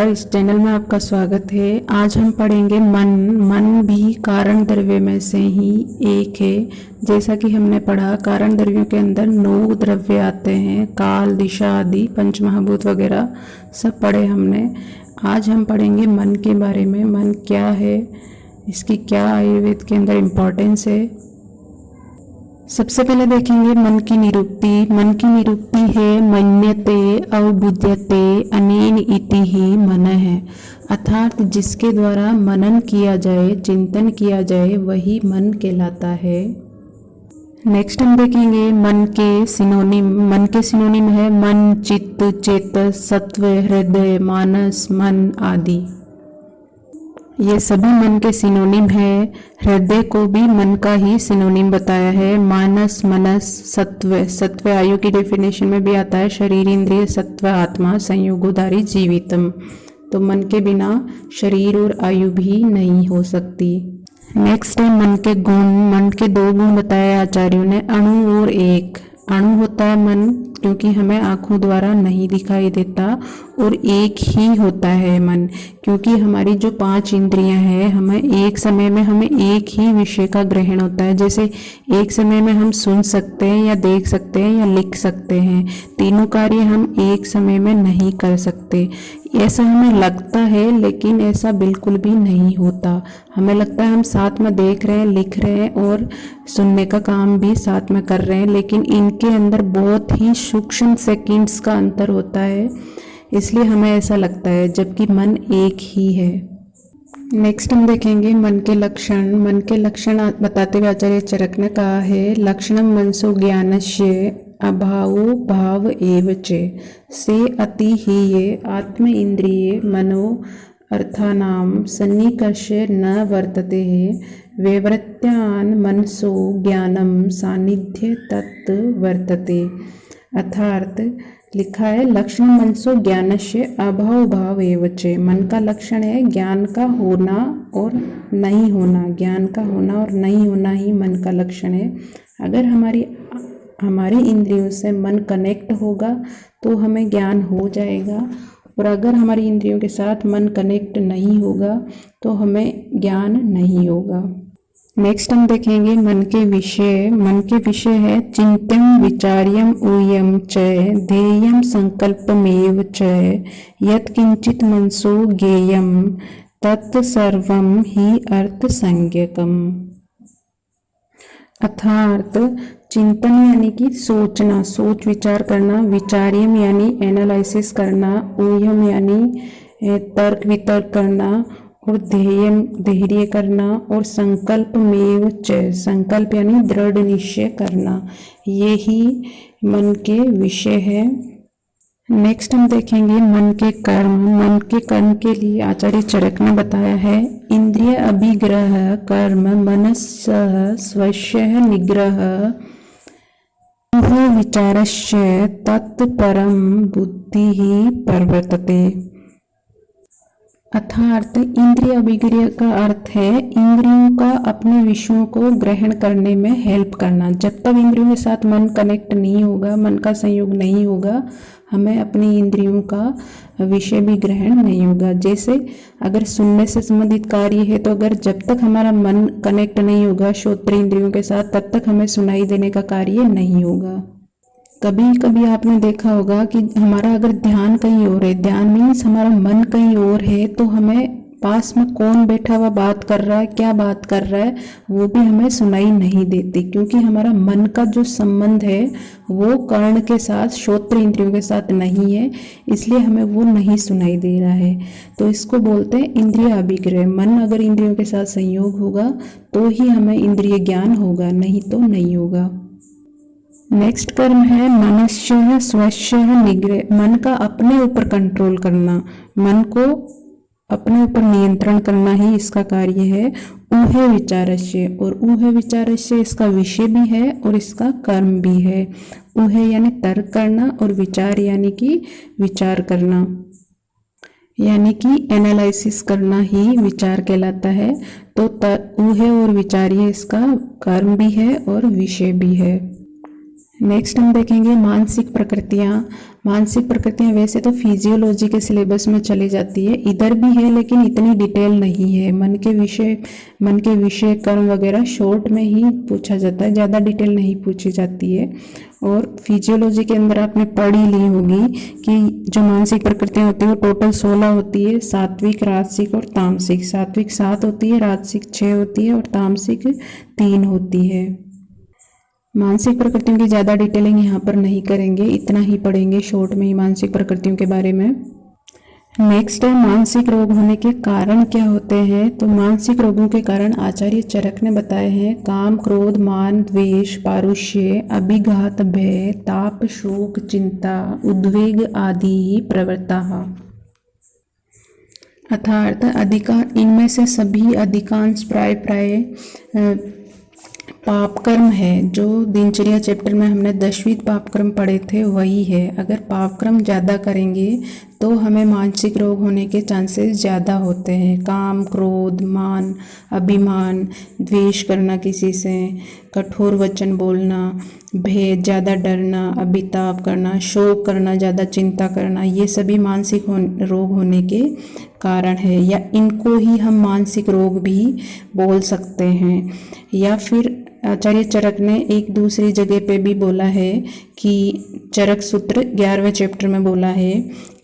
नमस्कार, इस चैनल में आपका स्वागत है। आज हम पढ़ेंगे मन। मन भी कारण द्रव्य में से ही एक है। जैसा कि हमने पढ़ा, कारण द्रव्यों के अंदर 9 द्रव्य आते हैं, काल, दिशा आदि, पंचमहाभूत वगैरह सब पढ़े हमने। आज हम पढ़ेंगे मन के बारे में। मन क्या है, इसकी क्या आयुर्वेद के अंदर इम्पोर्टेंस है। सबसे पहले देखेंगे मन की निरुक्ति। मन की निरुक्ति है मन्यते अवबुध्यते अनेन इति ही मन है, अर्थात जिसके द्वारा मनन किया जाए, चिंतन किया जाए, वही मन कहलाता है। नेक्स्ट हम देखेंगे मन के सिनोनिम। मन के सिनोनिम है मन, चित्त, चेतस, सत्व, हृदय, मानस, मन आदि। ये सभी मन के सिनोनिम है। हृदय को भी मन का ही सिनोनिम बताया है। मानस, मनस, सत्व। सत्व आयु की डेफिनेशन में भी आता है, शरीर इंद्रिय सत्व आत्मा संयोगोधारी जीवितम। तो मन के बिना शरीर और आयु भी नहीं हो सकती। नेक्स्ट है मन के गुण। मन के 2 गुण बताए आचार्यों ने, अणु और एक। अणु होता है मन, क्योंकि हमें आँखों द्वारा नहीं दिखाई देता, और एक ही होता है मन, क्योंकि हमारी जो 5 इंद्रियां हैं, हमें एक समय में हमें एक ही विषय का ग्रहण होता है। जैसे एक समय में हम सुन सकते हैं या देख सकते हैं या लिख सकते हैं, तीनों कार्य हम एक समय में नहीं कर सकते। ऐसा हमें लगता है, लेकिन ऐसा बिल्कुल भी नहीं होता। हमें लगता है हम साथ में देख रहे हैं, लिख रहे हैं और सुनने का काम भी साथ में कर रहे हैं, लेकिन इनके अंदर बहुत ही सूक्ष्म सेकंड्स का अंतर होता है, इसलिए हमें ऐसा लगता है, जबकि मन एक ही है। नेक्स्ट हम देखेंगे मन के लक्षण। मन के लक्षण बताते हुए आचार्य चरक ने कहा है, लक्षणम मनसो ज्ञानस्य अभावो भाव एव च से अति ही ये आत्म इंद्रिये मनो अर्थानाम सन्निकर्षे न वर्तते है वैवृत्यान मनसो ज्ञानम सानिध्य तत् वर्तते। अर्थात लिखा है, लक्षण मनसो ज्ञानस्य अभाव भाव एव च। मन का लक्षण है ज्ञान का होना और नहीं होना। ज्ञान का होना और नहीं होना ही मन का लक्षण है। अगर हमारी इंद्रियों से मन कनेक्ट होगा तो हमें ज्ञान हो जाएगा, और अगर हमारी इंद्रियों के साथ मन कनेक्ट नहीं होगा तो हमें ज्ञान नहीं होगा। नेक्स्ट हम देखेंगे मन के विषय। मन के विषय है चिंत्यम विचार्यम ऊयम च ध्येयम संकल्पमेव च यत् किंचित मनसो ज्ञेयम तत्सर्वम ही अर्थ संज्ञकम। अर्थात चिंतन यानी कि सोचना, सोच विचार करना, विचार्यम यानी एनालिसिस करना, ऊयम यानी तर्क वितर्क करना, और ध्येयम धैर्य करना, और संकल्पमेव च संकल्प यानी दृढ़ निश्चय करना। ये ही मन के विषय है। नेक्स्ट हम देखेंगे मन के कर्म। मन के कर्म के लिए आचार्य चरक ने बताया है, इंद्रिय अभिग्रह कर्म मनस्सः स्वस्य निग्रह विचारस्य तत्परम बुद्धि ही प्रवर्तते। अर्थात इंद्रिय अभिग्रह का अर्थ है इंद्रियों का अपने विषयों को ग्रहण करने में हेल्प करना। जब तक इंद्रियों के साथ मन कनेक्ट नहीं होगा, मन का संयोग नहीं होगा, हमें अपनी इंद्रियों का विषय भी ग्रहण नहीं होगा। जैसे अगर सुनने से संबंधित कार्य है, तो अगर जब तक हमारा मन कनेक्ट नहीं होगा श्रोत्र इंद्रियों के साथ, तब तक हमें सुनाई देने का कार्य नहीं होगा। कभी कभी आपने देखा होगा कि हमारा अगर ध्यान कहीं और है, ध्यान मीन्स हमारा मन कहीं और है, तो हमें पास में कौन बैठा हुआ बात कर रहा है, क्या बात कर रहा है, वो भी हमें सुनाई नहीं देती, क्योंकि हमारा मन का जो संबंध है वो कर्ण के साथ, श्रोत्र इंद्रियों के साथ नहीं है, इसलिए हमें वो नहीं सुनाई दे रहा है। तो इसको बोलते हैं इंद्रिय अभिग्रह। मन अगर इंद्रियों के साथ संयोग होगा तो ही हमें इंद्रिय ज्ञान होगा, नहीं तो नहीं होगा। नेक्स्ट कर्म है मनस्य स्वस्य निग्रह। मन का अपने ऊपर कंट्रोल करना, मन को अपने ऊपर नियंत्रण करना ही इसका कार्य है। ऊहे विचारस्य, और ऊहे विचारस्य इसका विषय भी है और इसका कर्म भी है। ऊहे यानी तर्क करना, और विचार यानी कि विचार करना, यानी कि एनालिसिस करना ही विचार कहलाता है। तो ऊहे और विचार्य इसका कर्म भी है और विषय भी है। नेक्स्ट हम देखेंगे मानसिक प्रकृतियाँ। मानसिक प्रकृतियाँ वैसे तो फिजियोलॉजी के सिलेबस में चली जाती है, इधर भी है लेकिन इतनी डिटेल नहीं है। मन के विषय कर्म वगैरह शॉर्ट में ही पूछा जाता है, ज़्यादा डिटेल नहीं पूछी जाती है। और फिजियोलॉजी के अंदर आपने पढ़ी ली होगी कि जो मानसिक प्रकृतियाँ होती है वो टोटल 16 होती है, सात्विक, राजसिक और तामसिक। सात्विक 7 होती है, राजसिक 6 होती है और तामसिक 3 होती है। मानसिक प्रकृतियों की ज़्यादा डिटेलिंग यहाँ पर नहीं करेंगे, इतना ही पढ़ेंगे शॉर्ट में ही मानसिक प्रकृतियों के बारे में। नेक्स्ट है मानसिक रोग होने के कारण क्या होते हैं। तो मानसिक रोगों के कारण आचार्य चरक ने बताए हैं काम, क्रोध, मान, द्वेष, पारुष्य, अभिघात, भय, ताप, शोक, चिंता, उद्वेग आदि प्रवृत्ता। अर्थात इनमें से सभी अधिकांश प्राय पाप कर्म है। जो दिनचर्या चैप्टर में हमने 10वीं पाप कर्म पढ़े थे वही है। अगर पाप कर्म ज़्यादा करेंगे तो हमें मानसिक रोग होने के चांसेस ज़्यादा होते हैं। काम, क्रोध, मान, अभिमान, द्वेष करना किसी से, कठोर वचन बोलना, भय, ज़्यादा डरना, अभिताप करना, शोक करना, ज़्यादा चिंता करना, ये सभी मानसिक रोग होने के कारण है। या इनको ही हम मानसिक रोग भी बोल सकते हैं। या फिर आचार्य चरक ने एक दूसरी जगह पे भी बोला है कि चरक सूत्र 11वें चैप्टर में बोला है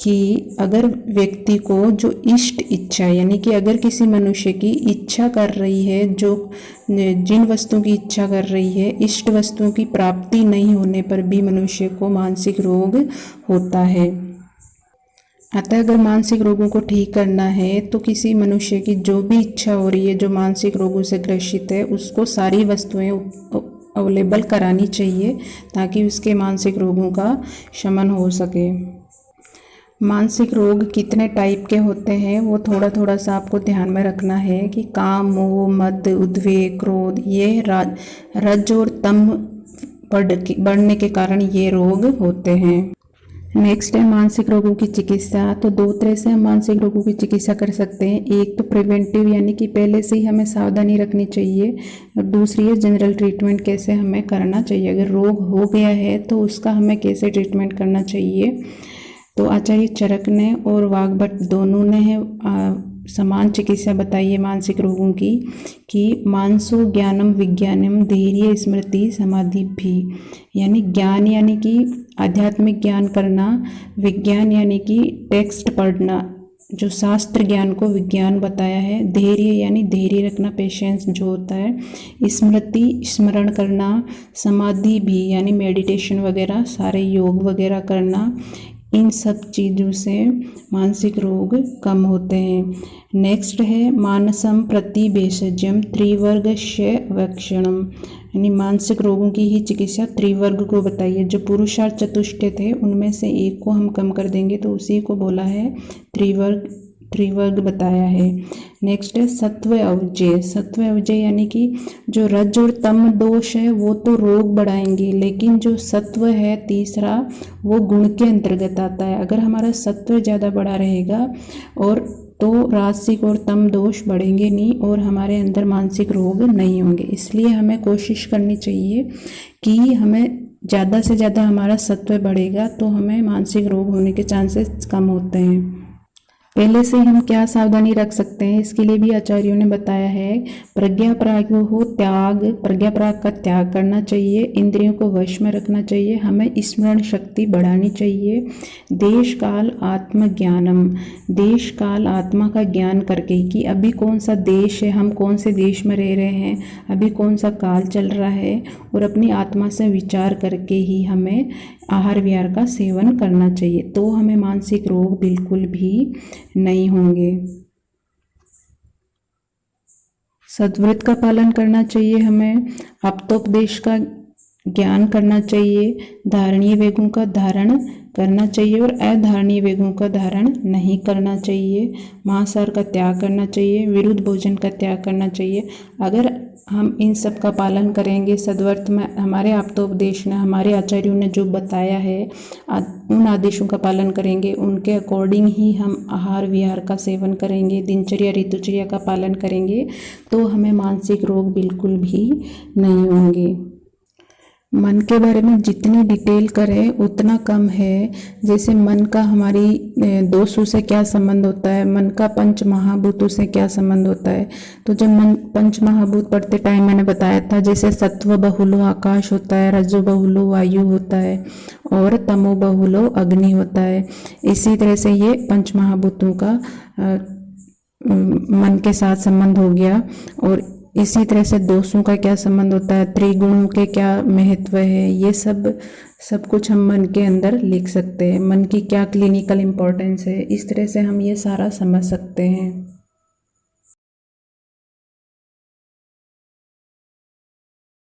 कि अगर व्यक्ति को जो इष्ट इच्छा, यानी कि अगर किसी मनुष्य की इच्छा कर रही है, जो जिन वस्तुओं की इच्छा कर रही है, इष्ट वस्तुओं की प्राप्ति नहीं होने पर भी मनुष्य को मानसिक रोग होता है। अतः अगर मानसिक रोगों को ठीक करना है तो किसी मनुष्य की जो भी इच्छा हो रही है, जो मानसिक रोगों से ग्रसित है, उसको सारी वस्तुएं अवेलेबल करानी चाहिए ताकि उसके मानसिक रोगों का शमन हो सके। मानसिक रोग कितने टाइप के होते हैं वो थोड़ा सा आपको ध्यान में रखना है कि काम, मोह, मद, उद्वेग, क्रोध, ये रज और तम बढ़ने के कारण ये रोग होते हैं। नेक्स्ट है मानसिक रोगों की चिकित्सा। तो 2 तरह से हम मानसिक रोगों की चिकित्सा कर सकते हैं। एक तो प्रिवेंटिव, यानी कि पहले से ही हमें सावधानी रखनी चाहिए, और दूसरी है जनरल ट्रीटमेंट, कैसे हमें करना चाहिए। अगर रोग हो गया है तो उसका हमें कैसे ट्रीटमेंट करना चाहिए। तो आचार्य चरक ने और वाग्भट दोनों ने समान चिकित्सा बताई है मानसिक रोगों की कि मानसो ज्ञानम विज्ञानम धैर्य स्मृति समाधि भी, यानी ज्ञान यानी कि आध्यात्मिक ज्ञान करना, विज्ञान यानी कि टेक्स्ट पढ़ना, जो शास्त्र ज्ञान को विज्ञान बताया है, धैर्य यानी धैर्य रखना, पेशेंस जो होता है, स्मृति स्मरण करना, समाधि भी यानी मेडिटेशन वगैरह, सारे योग वगैरह करना, इन सब चीज़ों से मानसिक रोग कम होते हैं। नेक्स्ट है मानसम प्रति भेषजम त्रिवर्गस्य वक्षणम, यानी मानसिक रोगों की ही चिकित्सा त्रिवर्ग को बताइए। जो पुरुषार्थ चतुष्टय थे उनमें से एक को हम कम कर देंगे तो उसी को बोला है त्रिवर्ग बताया है। नेक्स्ट है सत्व अवजय। सत्व अवजय यानी कि जो रज और तम दोष है वो तो रोग बढ़ाएंगे, लेकिन जो सत्व है तीसरा वो गुण के अंतर्गत आता है। अगर हमारा सत्व ज़्यादा बढ़ा रहेगा और तो राजसिक और तम दोष बढ़ेंगे नहीं और हमारे अंदर मानसिक रोग नहीं होंगे। इसलिए हमें कोशिश करनी चाहिए कि हमें ज़्यादा से ज़्यादा हमारा सत्व बढ़ेगा तो हमें मानसिक रोग होने के चांसेस कम होते हैं। पहले से हम क्या सावधानी रख सकते हैं इसके लिए भी आचार्यों ने बताया है। प्रज्ञा पराग का त्याग करना चाहिए, इंद्रियों को वश में रखना चाहिए, हमें स्मरण शक्ति बढ़ानी चाहिए। देश काल आत्मज्ञानम, देश काल आत्मा का ज्ञान करके कि अभी कौन सा देश है, हम कौन से देश में रह रहे हैं, अभी कौन सा काल चल रहा है, और अपनी आत्मा से विचार करके ही हमें आहार विहार का सेवन करना चाहिए, तो हमें मानसिक रोग बिल्कुल भी नहीं होंगे। सद्व्रत का पालन करना चाहिए, हमें आप्तोपदेश का ज्ञान करना चाहिए, धारणीय वेगों का धारण करना चाहिए और अधारणीय वेगों का धारण नहीं करना चाहिए, मांसाहार का त्याग करना चाहिए, विरुद्ध भोजन का त्याग करना चाहिए। अगर हम इन सब का पालन करेंगे, सद्व्रत में हमारे आप्तोपदेश ने, हमारे आचार्यों ने जो बताया है उन आदेशों का पालन करेंगे, उनके अकॉर्डिंग ही हम आहार विहार का सेवन करेंगे, दिनचर्या ऋतुचर्या का पालन करेंगे, तो हमें मानसिक रोग बिल्कुल भी नहीं होंगे। मन के बारे में जितनी डिटेल करें उतना कम है। जैसे मन का हमारी दोषों से क्या संबंध होता है, मन का पंच महाभूतों से क्या संबंध होता है। तो जब मन पंच महाभूत पढ़ते टाइम मैंने बताया था, जैसे सत्व बहुलो आकाश होता है, रजो बहुलो वायु होता है और तमो बहुलो अग्नि होता है। इसी तरह से ये पंच महाभूतों का मन के साथ संबंध हो गया। और इसी तरह से दोषों का क्या संबंध होता है, त्रिगुणों के क्या महत्व है, ये सब कुछ हम मन के अंदर लिख सकते हैं। मन की क्या क्लिनिकल इम्पोर्टेंस है, इस तरह से हम ये सारा समझ सकते हैं।